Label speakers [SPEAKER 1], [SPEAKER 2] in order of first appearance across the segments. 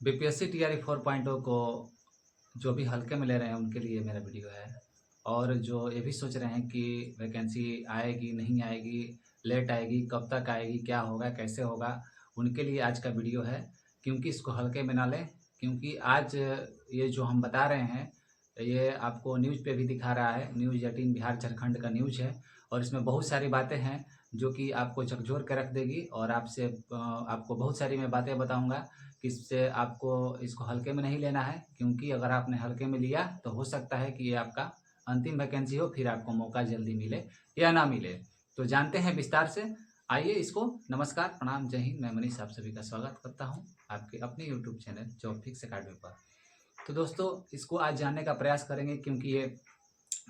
[SPEAKER 1] BPSC TRE 4.0 को जो भी हल्के में ले रहे हैं उनके लिए मेरा वीडियो है। और जो ये भी सोच रहे हैं कि वैकेंसी आएगी नहीं आएगी, लेट आएगी, कब तक आएगी, क्या होगा, कैसे होगा, उनके लिए आज का वीडियो है। क्योंकि इसको हल्के में ना लें, क्योंकि आज ये जो हम बता रहे हैं ये आपको न्यूज़ पे भी दिखा रहा है। न्यूज़ 18 बिहार झारखंड का न्यूज़ है और इसमें बहुत सारी बातें हैं जो कि आपको झकझोर के रख देगी। और आपको बहुत सारी मैं बातें बताऊंगा किससे आपको इसको हल्के में नहीं लेना है। क्योंकि अगर आपने हल्के में लिया तो हो सकता है कि ये आपका अंतिम वैकेंसी हो, फिर आपको मौका जल्दी मिले या ना मिले। तो जानते हैं विस्तार से, आइए इसको। नमस्कार, प्रणाम, जय हिंद। मैं मनीष आप सभी का स्वागत करता हूं आपके अपने YouTube channel job fix academy पर। तो दोस्तों, इसको आज जानने का प्रयास करेंगे क्योंकि ये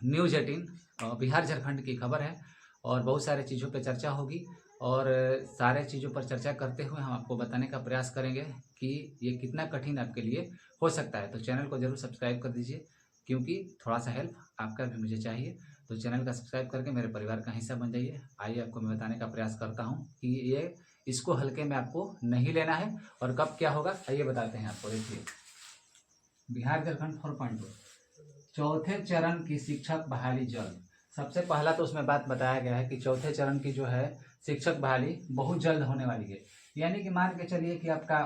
[SPEAKER 1] न्यूज़ 18 बिहार झारखंड की खबर है और बहुत सारे चीज़ों पर चर्चा होगी। और सारे चीज़ों पर चर्चा करते हुए हम आपको बताने का प्रयास करेंगे कि ये कितना कठिन आपके लिए हो सकता है। तो चैनल को ज़रूर सब्सक्राइब कर दीजिए क्योंकि थोड़ा सा हेल्प आपका भी मुझे चाहिए। तो चैनल का सब्सक्राइब करके मेरे परिवार का हिस्सा बन जाइए। आइए आपको मैं बताने का प्रयास करता हूँ कि ये इसको हल्के में आपको नहीं लेना है और कब क्या होगा। आइए बताते हैं आपको। देखिए, बिहार झारखंड 4.2 चौथे चरण की शिक्षक बहाली जल्द। सबसे पहला तो उसमें बात बताया गया है कि चौथे चरण की जो है शिक्षक बहाली बहुत जल्द होने वाली है। यानी कि मान के चलिए कि आपका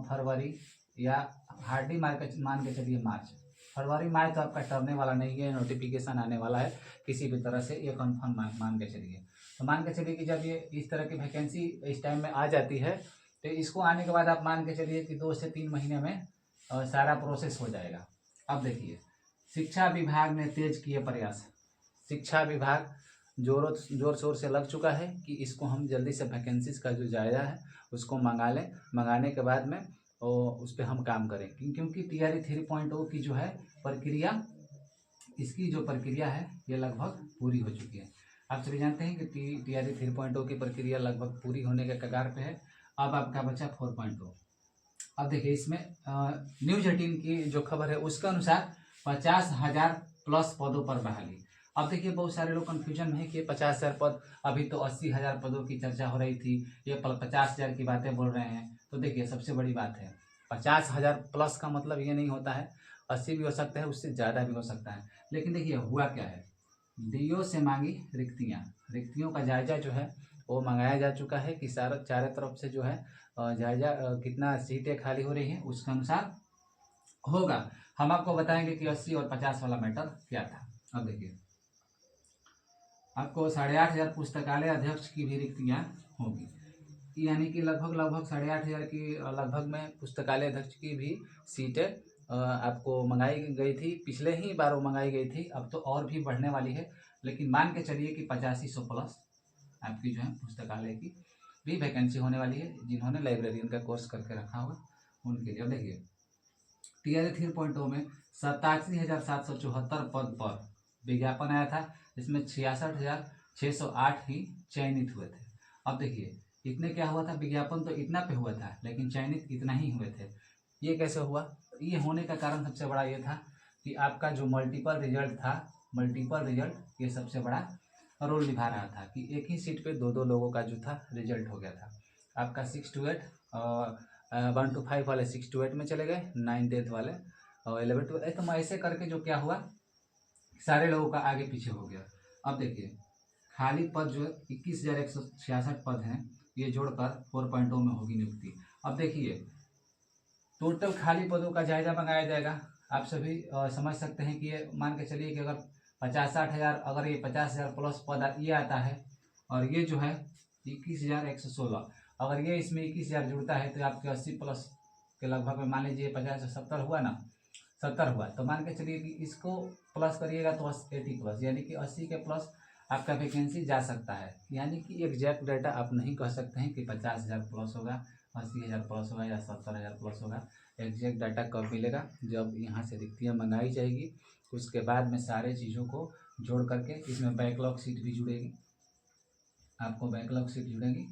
[SPEAKER 1] फरवरी या हार्डली मान के चलिए मार्च। फरवरी मार्च तो आपका टरने वाला नहीं है, नोटिफिकेशन आने वाला है किसी भी तरह से, ये कन्फर्म मान के चलिए। तो मान के चलिए कि जब ये इस तरह की वैकेंसी इस टाइम में आ जाती है तो इसको आने के बाद आप मान के चलिए कि 2 से 3 महीने में सारा प्रोसेस हो जाएगा। अब देखिए, शिक्षा विभाग ने तेज किए प्रयास। शिक्षा विभाग जोर शोर से लग चुका है कि इसको हम जल्दी से वैकेंसीज का जो जायजा है उसको मंगा लें। मंगाने के बाद में उस पर हम काम करें क्योंकि टीआरई 3.0 की जो है प्रक्रिया, इसकी जो प्रक्रिया है ये लगभग पूरी हो चुकी है। आप सभी जानते हैं कि टीआरई 3.0 की प्रक्रिया लगभग पूरी होने के कगार पे है। अब आपका बचा 4.0। अब देखिए, इसमें न्यूज़ 18 की जो खबर है उसके अनुसार 50,000 प्लस पदों पर बहाली। अब देखिए, बहुत सारे लोग कंफ्यूजन में है कि 50,000 पद, अभी तो 80,000 पदों की चर्चा हो रही थी, ये 50,000 की बातें बोल रहे हैं। तो देखिए, सबसे बड़ी बात है 50,000 प्लस का मतलब ये नहीं होता है 80 भी हो सकता है, उससे ज़्यादा भी हो सकता है। लेकिन देखिए हुआ क्या है, डीओ से मांगी रिक्तियों का जायजा जो है वो मंगाया जा चुका है कि चारों तरफ से जो है जायजा कितना सीटें खाली हो रही हैं उसके अनुसार होगा। हम आपको बताएंगे कि 80 और 50 वाला मैटर क्या था। अब देखिए, आपको 8,500 पुस्तकालय अध्यक्ष की भी रिक्तियां होगी। यानी कि लगभग 8,500 की लगभग में पुस्तकालय अध्यक्ष की भी सीटें आपको मंगाई गई थी। पिछले ही बार वो मंगाई गई थी, अब तो और भी बढ़ने वाली है। लेकिन मान के चलिए कि 8500 प्लस आपकी जो है पुस्तकालय की भी वैकेंसी होने वाली है, जिन्होंने लाइब्रेरियन का कोर्स करके रखा होगा उनके लिए। अब देखिए, टीआरई 3.0 में 87,774 पद पर विज्ञापन आया था, जिसमें 66,608 ही चयनित हुए थे। अब देखिए, इतने क्या हुआ था, विज्ञापन तो इतना पे हुआ था लेकिन चयनित इतना ही हुए थे। ये कैसे हुआ? ये होने का कारण सबसे बड़ा ये था कि आपका जो मल्टीपल रिजल्ट था, मल्टीपल रिजल्ट ये सबसे बड़ा रोल निभा रहा था कि एक ही सीट पे दो लोगों का जो था रिजल्ट हो गया था। आपका 6 to 8 1 to 5 वाले 6 to 8 में चले गए, 9 10 वाले और 11 to 8। तो ऐसे करके जो क्या हुआ, सारे लोगों का आगे पीछे हो गया। अब देखिए, खाली पद जो 21,166 पद हैं, ये जोड़कर 4.0 में होगी नियुक्ति। अब देखिए, टोटल खाली पदों का जायजा मंगाया जाएगा। आप सभी समझ सकते हैं कि ये मान के चलिए कि अगर 50-60 हज़ार, अगर ये 50,000 प्लस पद ये आता है और ये जो है 21,116, अगर ये इसमें 21,000 जुड़ता है तो आपके 80 प्लस के लगभग में मान लीजिए 50 से 70 हुआ ना, 70 हुआ। तो मान के चलिए कि इसको प्लस करिएगा तो 80 प्लस, यानी कि 80 के प्लस आपका वैकेंसी जा सकता है। यानी कि एग्जैक्ट डाटा आप नहीं कह सकते हैं कि 50,000 प्लस होगा, 80,000 प्लस होगा या 70,000 प्लस होगा। एग्जैक्ट डाटा कब मिलेगा? जब यहाँ से रिक्तियाँ मंगाई जाएगी, उसके बाद में सारे चीज़ों को जोड़ करके इसमें बैकलॉग सीट भी जुड़ेगी। आपको बैकलॉग सीट जुड़ेगी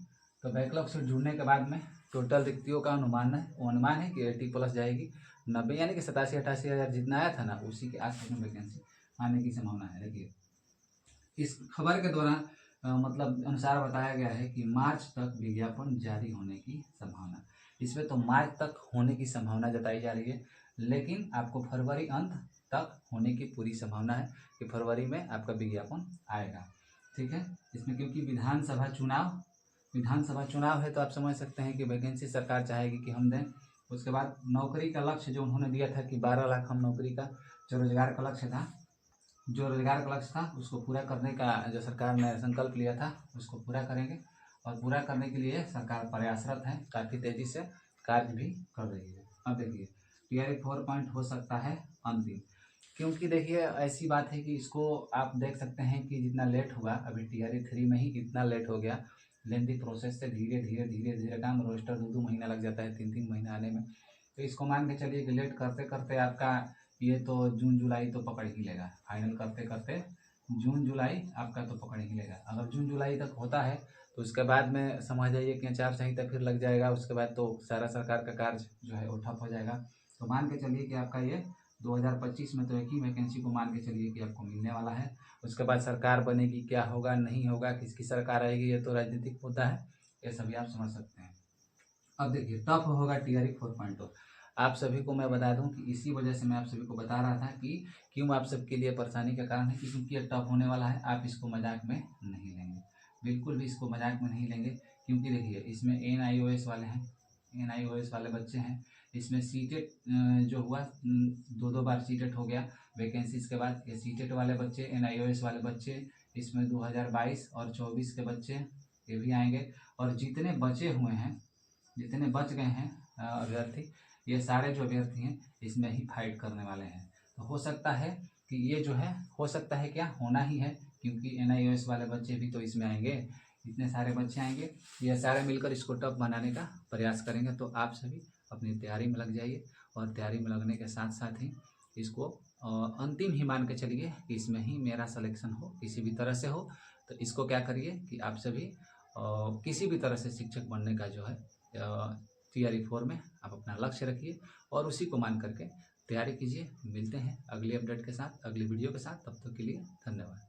[SPEAKER 1] तो बैकलॉग सीट जुड़ने के बाद में टोटल रिक्तियों का अनुमान है कि 80 प्लस जाएगी। 90 यानी कि 87-88 हज़ार जितना आया था ना, उसी के आसपास में वैकेंसी आने की संभावना है। देखिए, इस खबर के दौरान मतलब अनुसार बताया गया है कि मार्च तक विज्ञापन जारी होने की संभावना। इसमें तो मार्च तक होने की संभावना जताई जा रही है, लेकिन आपको फरवरी अंत तक होने की पूरी संभावना है कि फरवरी में आपका विज्ञापन आएगा। ठीक है, इसमें क्योंकि विधानसभा चुनाव है तो आप समझ सकते हैं कि वैकेंसी सरकार चाहेगी कि हम दें। उसके बाद नौकरी का लक्ष्य जो उन्होंने दिया था कि 12 लाख हम नौकरी का जो रोजगार का लक्ष्य था उसको पूरा करने का जो सरकार ने संकल्प लिया था उसको पूरा करेंगे, और पूरा करने के लिए सरकार प्रयासरत है, काफ़ी तेज़ी से कार्य भी कर रही है। अब देखिए टीआरई 4 हो सकता है अंतिम, क्योंकि देखिए ऐसी बात है कि इसको आप देख सकते हैं कि जितना लेट हुआ अभी टीआरई 3 में ही इतना लेट हो गया, लेंथी प्रोसेस से धीरे धीरे काम, रोस्टर 2 महीना लग जाता है, 3 महीना आने में। तो इसको मान के चलिए कि लेट करते करते आपका ये तो जून जुलाई तो पकड़ ही लेगा, फाइनल करते करते जून जुलाई आपका तो पकड़ ही लेगा। अगर जून जुलाई तक होता है तो उसके बाद में समझ जाइए कि आचार संहिता फिर लग जाएगा, उसके बाद तो सारा सरकार का कार्य जो है वो ठप हो जाएगा। तो मान के चलिए कि आपका ये 2025 में तो एक ही वैकेंसी को मान के चलिए कि आपको मिलने वाला है। उसके बाद सरकार बनेगी, क्या होगा नहीं होगा, किसकी सरकार आएगी, ये तो राजनीतिक मुद्दा है, ये सभी आप समझ सकते हैं। अब देखिए टफ होगा टीआरई 4.0। आप सभी को मैं बता दूं कि इसी वजह से मैं आप सभी को बता रहा था कि क्यों आप सबके लिए परेशानी का कारण है, क्योंकि ये टफ होने वाला है। आप इसको मजाक में नहीं लेंगे, बिल्कुल भी इसको मजाक में नहीं लेंगे, क्योंकि देखिए इसमें NIOS वाले हैं, NIOS वाले बच्चे हैं। इसमें सीटेट जो हुआ 2 बार सीटेट हो गया वैकेंसीज के बाद। ये सीटेट वाले बच्चे, NIOS वाले बच्चे, इसमें 2022 और 24 के बच्चे ये भी आएंगे। और जितने बच गए हैं अभ्यर्थी, ये सारे जो अभ्यर्थी हैं इसमें ही फाइट करने वाले हैं। तो हो सकता है कि ये जो है, हो सकता है क्या होना ही है, क्योंकि NIOS वाले बच्चे भी तो इसमें आएंगे, इतने सारे बच्चे आएंगे, ये सारे मिलकर इसको टफ बनाने का प्रयास करेंगे। तो आप सभी अपनी तैयारी में लग जाइए, और तैयारी में लगने के साथ साथ ही इसको अंतिम ही मान के चलिए कि इसमें ही मेरा सिलेक्शन हो, किसी भी तरह से हो। तो इसको क्या करिए कि आप सभी किसी भी तरह से शिक्षक बनने का जो है टीआरई 4 में आप अपना लक्ष्य रखिए और उसी को मान करके तैयारी कीजिए। मिलते हैं अगली अपडेट के साथ, अगली वीडियो के साथ। तब तक के लिए धन्यवाद।